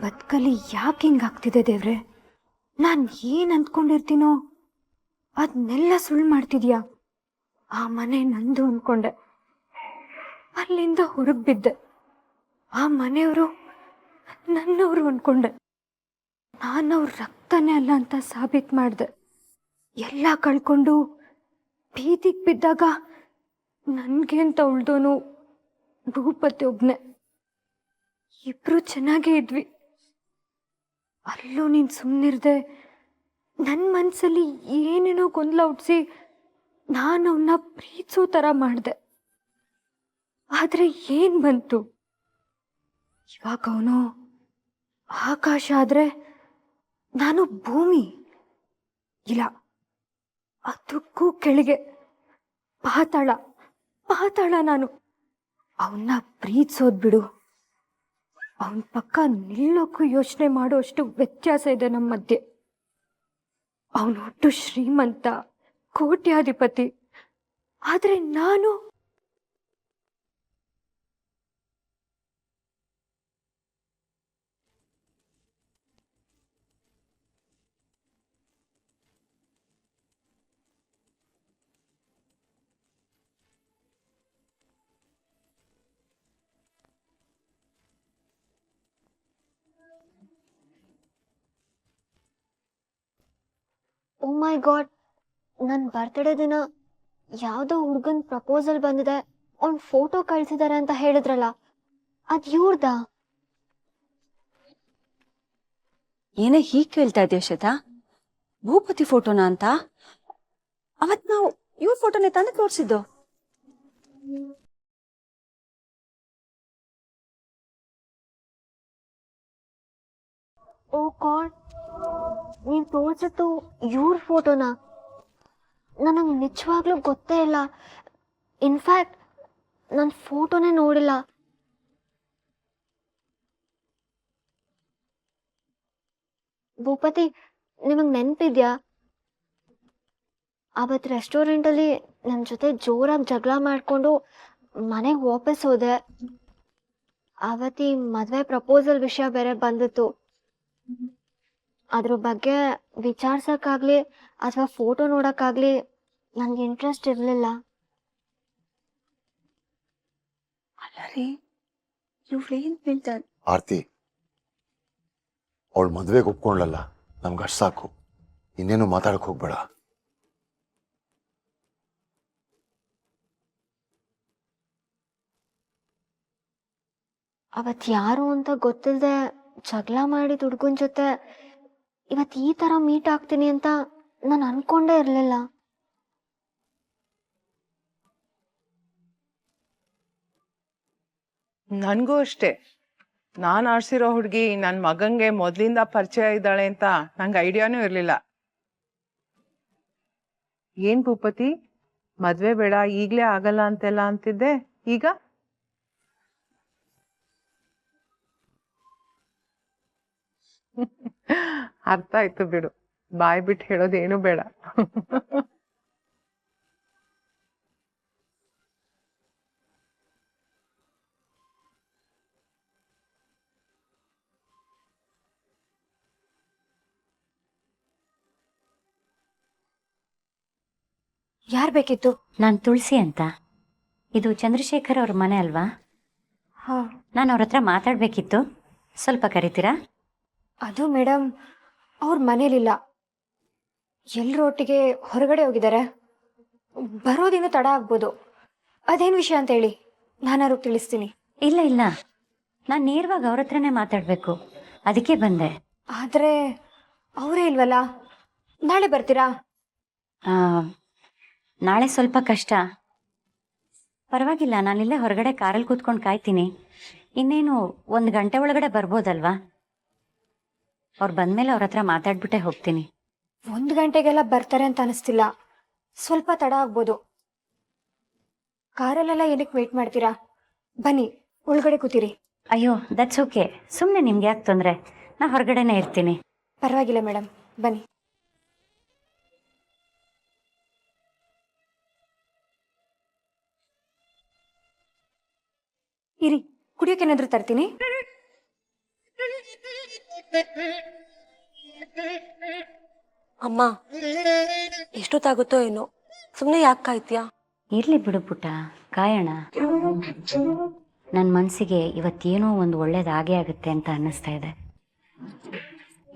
ಬದುಕಲ್ಲಿ ಯಾಕೆ ಹಿಂಗಾಗ್ತಿದೆ ದೇವ್ರೆ? ನಾನು ಏನು ಅಂದ್ಕೊಂಡಿರ್ತೀನೋ ಅದನ್ನೆಲ್ಲ ಸುಳ್ಳು ಮಾಡ್ತಿದ್ಯಾ? ಆ ಮನೆ ನಂದು ಅಂದ್ಕೊಂಡೆ, ಅಲ್ಲಿಂದ ಹೊರಗೆ ಬಿದ್ದೆ. ಆ ಮನೆಯವರು ನನ್ನವರು ಅಂದ್ಕೊಂಡೆ, ನಾನು ಅವ್ರ ರಕ್ತನೇ ಅಲ್ಲ ಅಂತ ಸಾಬೀತು ಮಾಡಿದೆ. ಎಲ್ಲ ಕಳ್ಕೊಂಡು ಬೀದಿಗೆ ಬಿದ್ದಾಗ ನನಗೆ ಅಂತ ಉಳ್ದೋನು ಭೂಪತಿ ಒಬ್ನೇ. ಇಬ್ರು ಚೆನ್ನಾಗೇ ಇದ್ವಿ. ಅಲ್ಲೂ ನೀನು ಸುಮ್ಮನಿರ್ದೆ ನನ್ನ ಮನಸ್ಸಲ್ಲಿ ಏನೇನೋ ಗೊಂದಲ ಹುಟ್ಟಿಸಿ ನಾನು ಅವನ್ನ ಪ್ರೀತಿಸೋ ಥರ ಮಾಡಿದೆ. ಆದರೆ ಏನು ಬಂತು? ಇವಾಗ ಅವನು ಆಕಾಶ ಆದರೆ ನಾನು ಭೂಮಿ. ಇಲ್ಲ, ಅದಕ್ಕೂ ಕೆಳಗೆ ಪಾತಾಳ ಪಾತಾಳ. ನಾನು ಅವನ್ನ ಪ್ರೀತಿಸೋದು ಬಿಡು, ಅವನ ಪಕ್ಕ ನಿಲ್ಲೋಕ್ಕೂ ಯೋಚನೆ ಮಾಡೋಷ್ಟು ವ್ಯತ್ಯಾಸ ಇದೆ ನಮ್ಮ ಮಧ್ಯೆ. ಅವನು ಒಟ್ಟು ಶ್ರೀಮಂತ, ಕೋಟ್ಯಾಧಿಪತಿ. ಆದರೆ ನಾನು ಓ ಮೈ ಗಾಡ್, ನನ್ನ ಬರ್ತ್ಡೇ ದಿನ ಯಾವುದೋ ಹುಡುಗನ ಪ್ರಪೋಸಲ್ ಬಂದಿದೆ, ಅವ್ನ ಫೋಟೋ ಕಳ್ಸಿದ್ದಾರೆ ಅಂತ ಹೇಳಿದ್ರಲ್ಲ, ಅದ್ ಇವ್ರದಾ? ಏನೇ ಹೀಗೆ ಕೇಳ್ತಾ ಇದೆಯಾ ಶ್ವೇತಾ? ಭೂಪತಿ ಫೋಟೋನಾ ಅಂತ? ಅವತ್ ನಾವು ಇವ್ರ ಫೋಟೋನೇ ತಾನೇ ತೋರಿಸಿದ್ದು. ಓ ಗಾಡ್, ನೀನ್ ತೋರ್ಸಿದ್ದು ಇವ್ರ ಫೋಟೋನಾ? ನನಗೆ ನಿಜವಾಗ್ಲೂ ಗೊತ್ತೇ ಇಲ್ಲ. ಇನ್ಫ್ಯಾಕ್ಟ್ ನನ್ನ ಫೋಟೋನೇ ನೋಡಿಲ್ಲ. ಭೂಪತಿ, ನಿಮಗೆ ನೆನಪಿದ್ಯಾ ಅವತ್ತು ರೆಸ್ಟೋರೆಂಟಲ್ಲಿ ನನ್ನ ಜೊತೆ ಜೋರಾಗಿ ಜಗಳ ಮಾಡಿಕೊಂಡು ಮನೆಗೆ ವಾಪಸ್ ಹೋದೆ. ಅವತ್ತಿ ಮದುವೆ ಪ್ರಪೋಸಲ್ ವಿಷಯ ಬೇರೆ ಬಂದಿತ್ತು. ಅದ್ರ ಬಗ್ಗೆ ವಿಚಾರಿಸೋಕ್ಕಾಗಲಿ ಅಥವಾ ಫೋಟೋ ನೋಡೋಕ್ಕಾಗಲಿ ನನಗೆ ಇಂಟ್ರೆಸ್ಟ್ ಇರಲಿಲ್ಲ. ಅಲ್ಲ ರೀ, ಇವ್ರೇನ್ ಹೇಳ್ತಾರೆ? ಆರ್ತಿ, ಅವಳು ಮದುವೆಗೆ ಒಪ್ಕೊಂಡ್ಲಲ್ಲ, ನಮ್ಗೆ ಅಷ್ಟು ಸಾಕು. ಇನ್ನೇನು ಮಾತಾಡಕ್ ಹೋಗ್ಬೇಡ. ಅವತ್ತು ಯಾರು ಅಂತ ಗೊತ್ತಿಲ್ಲದೆ ಜಗಳ ಮಾಡಿದ ಹುಡುಗನ ಜೊತೆ ಇವತ್ತು ಈ ಥರ ಮೀಟ್ ಆಗ್ತೀನಿ ಅಂತ ನಾನು ಅನ್ಕೊಂಡೇ ಇರಲಿಲ್ಲ. ನನಗೂ ಅಷ್ಟೇ. ನಾನು ಆಡ್ಸಿರೋ ಹುಡುಗಿ ನನ್ನ ಮಗಂಗೆ ಮೊದಲಿಂದ ಪರಿಚಯ ಇದ್ದಾಳೆ ಅಂತ ನಂಗೆ ಐಡಿಯಾನೂ ಇರಲಿಲ್ಲ. ಏನ್ ಭೂಪತಿ, ಮದ್ವೆ ಬೇಡ, ಈಗಲೇ ಆಗಲ್ಲ ಅಂತೆಲ್ಲ ಅಂತಿದ್ದೆ, ಈಗ ಅರ್ಥ ಆಯ್ತು ಬಿಡು. ಬಾಯ್ ಬಿಟ್ಟು ಹೇಳೋದೇನು ಬೇಡ. ಯಾರು ಬೇಕಿತ್ತು? ನಾನು ತುಳಸಿ ಅಂತ. ಇದು ಚಂದ್ರಶೇಖರ್ ಅವ್ರ ಮನೆ ಅಲ್ವಾ? ಹಾಂ. ನಾನು ಅವ್ರ ಹತ್ರ ಮಾತಾಡಬೇಕಿತ್ತು, ಸ್ವಲ್ಪ ಕರಿತೀರಾ? ಅದು ಮೇಡಮ್, ಅವ್ರ ಮನೇಲಿಲ್ಲ, ಎಲ್ಲರೂ ಒಟ್ಟಿಗೆ ಹೊರಗಡೆ ಹೋಗಿದ್ದಾರೆ. ಬರೋದಿನ್ನೂ ತಡ ಆಗ್ಬೋದು. ಅದೇನು ವಿಷಯ ಅಂತ ಹೇಳಿ, ನಾನಾರು ತಿಳಿಸ್ತೀನಿ. ಇಲ್ಲ ಇಲ್ಲ, ನಾನು ನೇರವಾಗಿ ಅವ್ರ ಹತ್ರನೇ ಮಾತಾಡಬೇಕು, ಅದಕ್ಕೆ ಬಂದೆ. ಆದರೆ ಅವರೇ ಇಲ್ವಲ್ಲ, ನಾಳೆ ಬರ್ತೀರಾ? ನಾಳೆ ಸ್ವಲ್ಪ ಕಷ್ಟ. ಪರವಾಗಿಲ್ಲ, ನಾನಿಲ್ಲೇ ಹೊರಗಡೆ ಕಾರಲ್ಲಿ ಕೂತ್ಕೊಂಡು ಕಾಯ್ತೀನಿ. ಇನ್ನೇನು 1 ಗಂಟೆ ಒಳಗಡೆ ಬರ್ಬೋದಲ್ವಾ? ಅವ್ರು ಬಂದಮೇಲೆ ಅವ್ರ ಹತ್ರ ಮಾತಾಡ್ಬಿಟ್ಟೆ ಹೋಗ್ತೀನಿ. 1 ಗಂಟೆಗೆಲ್ಲ ಬರ್ತಾರೆ ಅಂತ ಅನಿಸ್ತಿಲ್ಲ, ಸ್ವಲ್ಪ ತಡ ಆಗ್ಬೋದು. ಕಾರಲ್ಲೆಲ್ಲ ಏನಕ್ಕೆ ವೆಯ್ಟ್ ಮಾಡ್ತೀರಾ? ಬನ್ನಿ, ಒಳಗಡೆ ಕೂತೀರಿ. ಅಯ್ಯೋ, ದಟ್ಸ್ ಓಕೆ. ಸುಮ್ಮನೆ ನಿಮ್ಗೆ ಯಾಕೆ ತೊಂದರೆ, ನಾ ಹೊರಗಡೆನೇ ಇರ್ತೀನಿ. ಪರವಾಗಿಲ್ಲ ಮೇಡಮ್, ಬನ್ನಿ. ಇರಿ, ಕುಡಿಯೋಕೆ ಏನಾದರೂ ತರ್ತೀನಿ. ಅಮ್ಮ ಎಷ್ಟೊತ್ತಾಗುತ್ತೋ ಏನೋ, ಸುಮ್ಮನೆ ಯಾಕೆ ಕಾಯ್ತೀಯಾ? ಇರ್ಲಿ ಬಿಡು ಪುಟ್ಟ, ಕಾಯೋಣ. ನನ್ನ ಮನಸ್ಸಿಗೆ ಇವತ್ತೇನೋ ಒಂದು ಒಳ್ಳೇದಾಗೇ ಆಗುತ್ತೆ ಅಂತ ಅನ್ನಿಸ್ತಾ ಇದೆ.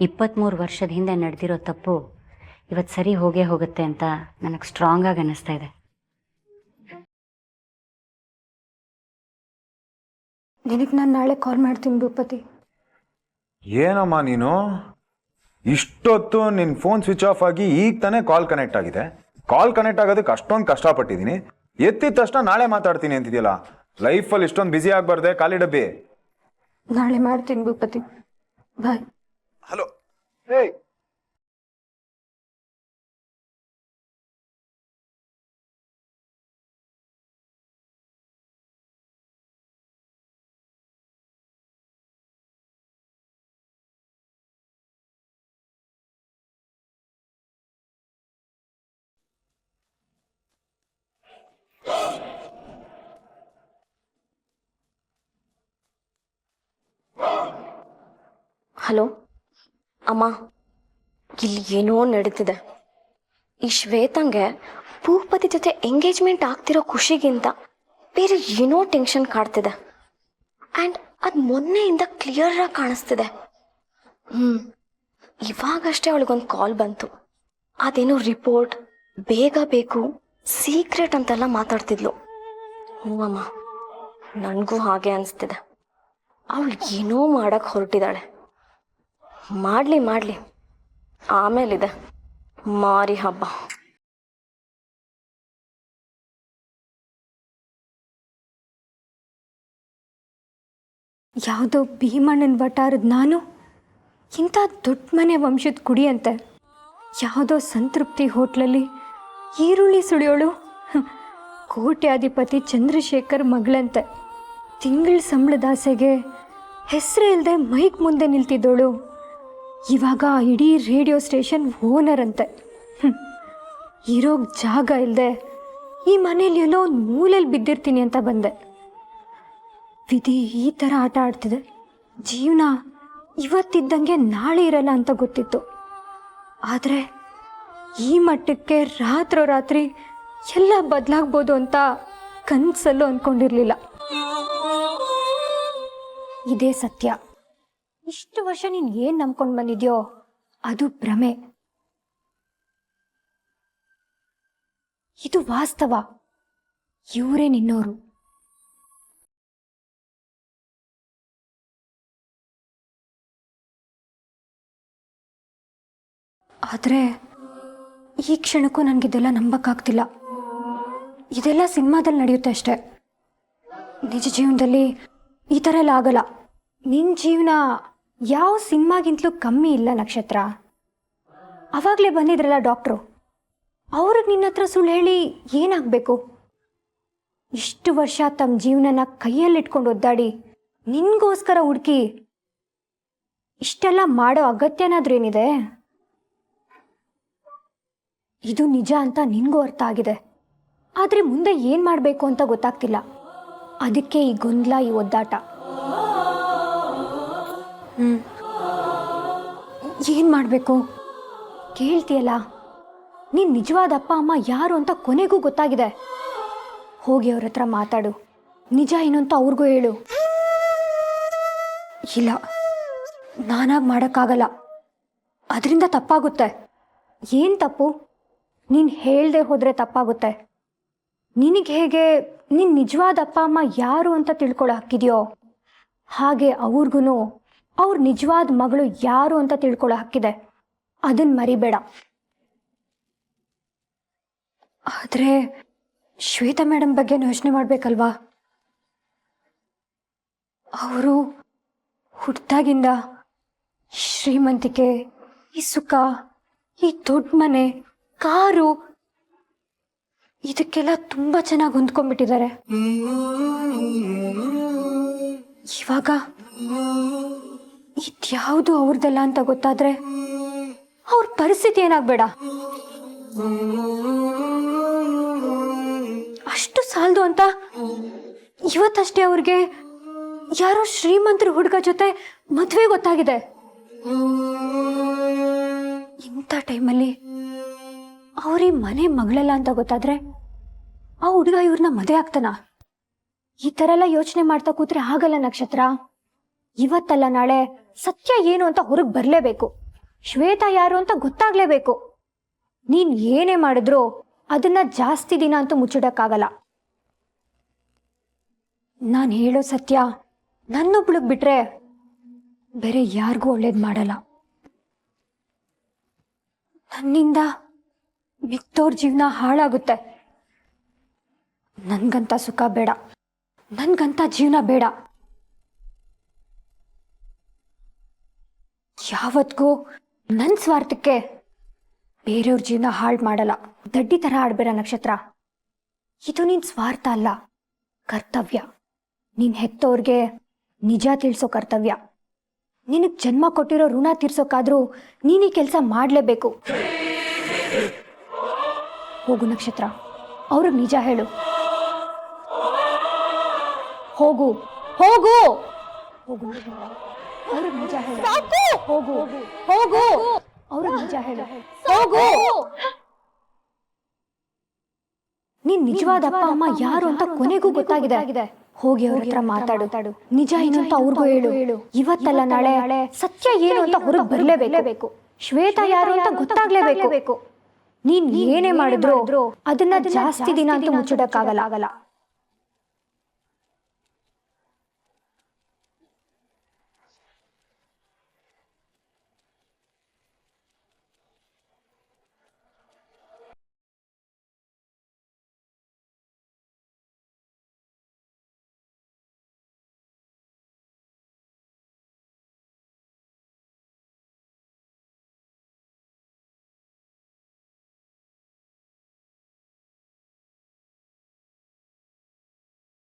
23 ವರ್ಷದ ಹಿಂದೆ ನಡೆದಿರೋ ತಪ್ಪು ಇವತ್ತು ಸರಿ ಹೋಗೇ ಹೋಗುತ್ತೆ ಅಂತ ನನಗೆ ಸ್ಟ್ರಾಂಗ್ ಆಗಿ ಅನ್ನಿಸ್ತಾ ಇದೆ. ನಿನಗೆ ನಾನು ನಾಳೆ ಕಾಲ್ ಮಾಡ್ತೀನಿ ಭೂಪತಿ. ಏನಮ್ಮ ನೀನು ಇಷ್ಟೊತ್ತು ನಿನ್ನ ಫೋನ್ ಸ್ವಿಚ್ ಆಫ್ ಆಗಿ ಈಗ ತಾನೇ ಕಾಲ್ ಕನೆಕ್ಟ್ ಆಗಿದೆ. ಕಾಲ್ ಕನೆಕ್ಟ್ ಆಗೋದಕ್ಕೆ ಅಷ್ಟೊಂದು ಕಷ್ಟಪಟ್ಟಿದ್ದೀನಿ. ಎತ್ತಿದ ತಕ್ಷಣ ನಾಳೆ ಮಾತಾಡ್ತೀನಿ ಅಂತಿದೆಯಲ್ಲ. ಲೈಫಲ್ಲಿ ಇಷ್ಟೊಂದು ಬ್ಯುಸಿ ಆಗಬಾರ್ದೆ ಖಾಲಿ ಡಬ್ಬಿ. ನಾಳೆ ಮಾಡ್ತೀನಿ ಭೂಪತಿ, ಬಾಯ್. ಹಲೋ, ಹೇ ಹಲೋ ಅಮ್ಮ, ಇಲ್ಲಿ ಏನೋ ನಡೀತಿದೆ. ಈ ಶ್ವೇತಂಗೆ ಭೂಪತಿ ಜೊತೆ ಎಂಗೇಜ್ಮೆಂಟ್ ಆಗ್ತಿರೋ ಖುಷಿಗಿಂತ ಬೇರೆ ಏನೋ ಟೆನ್ಷನ್ ಕಾಡ್ತಿದೆ. ಆ್ಯಂಡ್ ಅದು ಮೊನ್ನೆಯಿಂದ ಕ್ಲಿಯರ್ ಆಗಿ ಕಾಣಿಸ್ತಿದೆ. ಇವಾಗಷ್ಟೇ ಅವಳಿಗೊಂದು ಕಾಲ್ ಬಂತು. ಅದೇನೋ ರಿಪೋರ್ಟ್ ಬೇಗ ಬೇಕು, ಸೀಕ್ರೆಟ್ ಅಂತೆಲ್ಲ ಮಾತಾಡ್ತಿದ್ಲು. ಹ್ಞೂ ಅಮ್ಮ, ನನಗೂ ಹಾಗೆ ಅನಿಸ್ತಿದೆ. ಅವಳು ಏನೋ ಮಾಡಕ್ಕೆ ಹೊರಟಿದ್ದಾಳೆ. ಮಾಡಲಿ ಆಮೇಲಿದೆ ಮಾರಿ ಹಬ್ಬ. ಯಾವುದೋ ಭೀಮಣ್ಣನ ವಟಾರದ ನಾನು ಇಂಥ ದೊಡ್ಡ ಮನೆ ವಂಶದ ಕುಡಿಯಂತೆ ಯಾವುದೋ ಸಂತೃಪ್ತಿ ಹೋಟ್ಲಲ್ಲಿ ಈರುಳ್ಳಿ ಸುಳಿಯೋಳು ಕೋಟ್ಯಾಧಿಪತಿ ಚಂದ್ರಶೇಖರ್ ಮಗಳಂತೆ. ತಿಂಗಳ ಸಂಬಳದ ಆಸೆಗೆ ಹೆಸರೇ ಇಲ್ಲದೆ ಮೈಕ್ ಮುಂದೆ ನಿಲ್ತಿದ್ದೋಳು ಇವಾಗ ಇಡೀ ರೇಡಿಯೋ ಸ್ಟೇಷನ್ ಓನರ್ ಅಂತೆ. ಇರೋಕ್ಕೆ ಜಾಗ ಇಲ್ಲದೆ ಈ ಮನೇಲಿ ಎಲ್ಲೋ ಒಂದು ಮೂಲೆಯಲ್ಲಿ ಬಿದ್ದಿರ್ತೀನಿ ಅಂತ ಬಂದೆ. ವಿಧಿ ಈ ಥರ ಆಟ ಆಡ್ತಿದೆ. ಜೀವನ ಇವತ್ತಿದ್ದಂಗೆ ನಾಳೆ ಇರಲ್ಲ ಅಂತ ಗೊತ್ತಿತ್ತು. ಆದರೆ ಈ ಮಟ್ಟಕ್ಕೆ ರಾತ್ರೋರಾತ್ರಿ ಎಲ್ಲ ಬದಲಾಗ್ಬೋದು ಅಂತ ಕನಸಲ್ಲೂ ಅಂದ್ಕೊಂಡಿರಲಿಲ್ಲ. ಇದೇ ಸತ್ಯ. ಇಷ್ಟು ವರ್ಷ ನೀನು ಏನು ನಂಬ್ಕೊಂಡು ಬಂದಿದ್ಯೋ ಅದು ಭ್ರಮೆ. ಇದು ವಾಸ್ತವ. ಇವರೇ ನಿನ್ನೋರು. ಆದರೆ ಈ ಕ್ಷಣಕ್ಕೂ ನನಗಿದೆಲ್ಲ ನಂಬಕ್ಕಾಗ್ತಿಲ್ಲ. ಇದೆಲ್ಲ ಸಿನಿಮಾದಲ್ಲಿ ನಡೆಯುತ್ತೆ ಅಷ್ಟೆ. ನಿಜ ಜೀವನದಲ್ಲಿ ಈ ಥರ ಎಲ್ಲ ಆಗಲ್ಲ. ನಿನ್ನ ಜೀವನ ಯಾವ ಸಿನಿಮಾಗಿಂತಲೂ ಕಮ್ಮಿ ಇಲ್ಲ ನಕ್ಷತ್ರ. ಆವಾಗಲೇ ಬಂದಿದ್ರಲ್ಲ ಡಾಕ್ಟ್ರು, ಅವ್ರಿಗೆ ನಿನ್ನ ಹತ್ರ ಸುಳ್ಳು ಹೇಳಿ ಏನಾಗಬೇಕು? ಇಷ್ಟು ವರ್ಷ ತಮ್ಮ ಜೀವನನ ಕೈಯಲ್ಲಿಟ್ಕೊಂಡು ಒದ್ದಾಡಿ ನಿನಗೋಸ್ಕರ ಹುಡುಕಿ ಇಷ್ಟೆಲ್ಲ ಮಾಡೋ ಅಗತ್ಯನಾದ್ರೂ ಏನಿದೆ? ಇದು ನಿಜ ಅಂತ ನಿನಗೂ ಅರ್ಥ ಆಗಿದೆ. ಆದರೆ ಮುಂದೆ ಏನು ಮಾಡಬೇಕು ಅಂತ ಗೊತ್ತಾಗ್ತಿಲ್ಲ. ಅದಕ್ಕೆ ಈ ಗೊಂದಲ, ಈ ಒದ್ದಾಟ. ಏನು ಮಾಡಬೇಕು ಕೇಳ್ತೀಯಲ್ಲ? ನೀನು ನಿಜವಾದ ಅಪ್ಪ ಅಮ್ಮ ಯಾರು ಅಂತ ಕೊನೆಗೂ ಗೊತ್ತಾಗಿದೆ. ಹೋಗಿ ಅವ್ರ ಹತ್ರ ಮಾತಾಡು. ನಿಜ ಏನು ಅಂತ ಅವ್ರಿಗೂ ಹೇಳು. ಇಲ್ಲ, ನಾನಾಗಿ ಮಾಡೋಕ್ಕಾಗಲ್ಲ. ಅದರಿಂದ ತಪ್ಪಾಗುತ್ತೆ. ಏನು ತಪ್ಪು? ನೀನು ಹೇಳ್ದೆ ಹೋದರೆ ತಪ್ಪಾಗುತ್ತೆ. ನಿನಗೆ ಹೇಗೆ ನಿನ್ನ ನಿಜವಾದ ಅಪ್ಪ ಅಮ್ಮ ಯಾರು ಅಂತ ತಿಳ್ಕೊಳ್ಳೋ ಹಕ್ಕಿದೆಯೋ ಹಾಗೆ ಅವ್ರಿಗೂ ಅವ್ರ ನಿಜವಾದ ಮಗಳು ಯಾರು ಅಂತ ತಿಳ್ಕೊಳ್ಳೋ ಹಕ್ಕಿದೆ. ಅದನ್ನು ಮರಿಬೇಡ. ಆದರೆ ಶ್ವೇತಾ ಮೇಡಮ್ ಬಗ್ಗೆ ಯೋಚನೆ ಮಾಡಬೇಕಲ್ವಾ? ಅವರು ಹುಟ್ಟಾಗಿಂದ ಶ್ರೀಮಂತಿಕೆ, ಈ ಸುಖ, ಈ ದೊಡ್ಡ ಮನೆ, ಕಾರು, ಇದಕ್ಕೆಲ್ಲ ತುಂಬ ಚೆನ್ನಾಗಿ ಹೊಂದ್ಕೊಂಡ್ಬಿಟ್ಟಿದ್ದಾರೆ. ಇವಾಗ ಇದ್ಯಾವುದು ಅವ್ರದ್ದಲ್ಲ ಅಂತ ಗೊತ್ತಾದ್ರೆ ಅವ್ರ ಪರಿಸ್ಥಿತಿ ಏನಾಗಬೇಡ. ಅಷ್ಟು ಸಾಲದು ಅಂತ ಇವತ್ತಷ್ಟೇ ಅವ್ರಿಗೆ ಯಾರೋ ಶ್ರೀಮಂತರ ಹುಡುಗ ಜೊತೆ ಮದುವೆ ಗೊತ್ತಾಗಿದೆ. ಇಂಥ ಟೈಮಲ್ಲಿ ಅವ್ರೀ ಮನೆ ಮಗಳಲ್ಲ ಅಂತ ಗೊತ್ತಾದ್ರೆ ಆ ಹುಡುಗ ಇವ್ರನ್ನ ಮದುವೆ ಆಗ್ತಾನ? ಈ ಥರ ಎಲ್ಲ ಯೋಚನೆ ಮಾಡ್ತಾ ಕೂತ್ರೆ ಆಗಲ್ಲ ನಕ್ಷತ್ರ. ಇವತ್ತಲ್ಲ ನಾಳೆ ಸತ್ಯ ಏನು ಅಂತ ಹೊರಗೆ ಬರಲೇಬೇಕು. ಶ್ವೇತಾ ಯಾರು ಅಂತ ಗೊತ್ತಾಗ್ಲೇಬೇಕು. ನೀನ್ ಏನೇ ಮಾಡಿದ್ರು ಅದನ್ನ ಜಾಸ್ತಿ ದಿನ ಅಂತೂ ಮುಚ್ಚಿಡಕ್ಕಾಗಲ್ಲ. ನಾನು ಹೇಳೋ ಸತ್ಯ ನನ್ನೊಬ್ಳಿಗೆ ಬಿಟ್ರೆ ಬೇರೆ ಯಾರಿಗೂ ಒಳ್ಳೇದು ಮಾಡಲ್ಲ. ನನ್ನಿಂದ ಮಿಕ್ತವ್ರ ಜೀವನ ಹಾಳಾಗುತ್ತೆ. ನನ್ಗಂತ ಸುಖ ಬೇಡ, ನನ್ಗಂತ ಜೀವನ ಬೇಡ. ಯಾವತ್ತಿಗೂ ನನ್ನ ಸ್ವಾರ್ಥಕ್ಕೆ ಬೇರೆಯವ್ರ ಜೀವನ ಹಾಳು ಮಾಡಲ್ಲ. ದಡ್ಡಿ ಥರ ಆಡ್ಬೇಡ ನಕ್ಷತ್ರ. ಇದು ನಿನ್ ಸ್ವಾರ್ಥ ಅಲ್ಲ, ಕರ್ತವ್ಯ. ನೀನ್ ಹೆತ್ತವ್ರಿಗೆ ನಿಜ ತಿಳಿಸೋ ಕರ್ತವ್ಯ. ನಿನಗೆ ಜನ್ಮ ಕೊಟ್ಟಿರೋ ಋಣ ತೀರ್ಸೋಕಾದ್ರೂ ನೀನೀ ಕೆಲಸ ಮಾಡಲೇಬೇಕು. ಹೋಗು ನಕ್ಷತ್ರ, ಅವ್ರಿಗೆ ನಿಜ ಹೇಳು. ಹೋಗು ಹೋಗು ಹೋಗು, ಅವ್ರಿಗೆ ನಿಜ ಹೇಳು. ಹೋಗು ಹೋಗು, ಅವ್ರಿಗೆ ನಿಜ ಹೇಳು. ಹೋಗು. ನೀನ್ ನಿಜವಾದ ಅಪ್ಪ ಅಮ್ಮ ಯಾರು ಅಂತ ಕೊನೆಗೂ ಗೊತ್ತಾಗಿದೆ. ಹೋಗಿ ಅವ್ರ ಹತ್ರ ಮಾತಾಡು. ನಿಜ ಏನು ಅಂತ ಅವ್ರಿಗೂ ಹೇಳು. ಇವತ್ತಲ್ಲ ನಾಳೆ ಸತ್ಯ ಏನು ಅಂತ ಹೊರಗೆ ಬರಲೇಬೇಕು. ಶ್ವೇತಾ ಯಾರು ಅಂತ ಗೊತ್ತಾಗ್ಲೇಬೇಕು. ನೀನ್ ಏನೇ ಮಾಡಿದ್ರು ಅದನ್ನ ಜಾಸ್ತಿ ದಿನ ಅಂತ ಮುಚ್ಚಿಡಕ್ಕಾಗಲ್ಲ.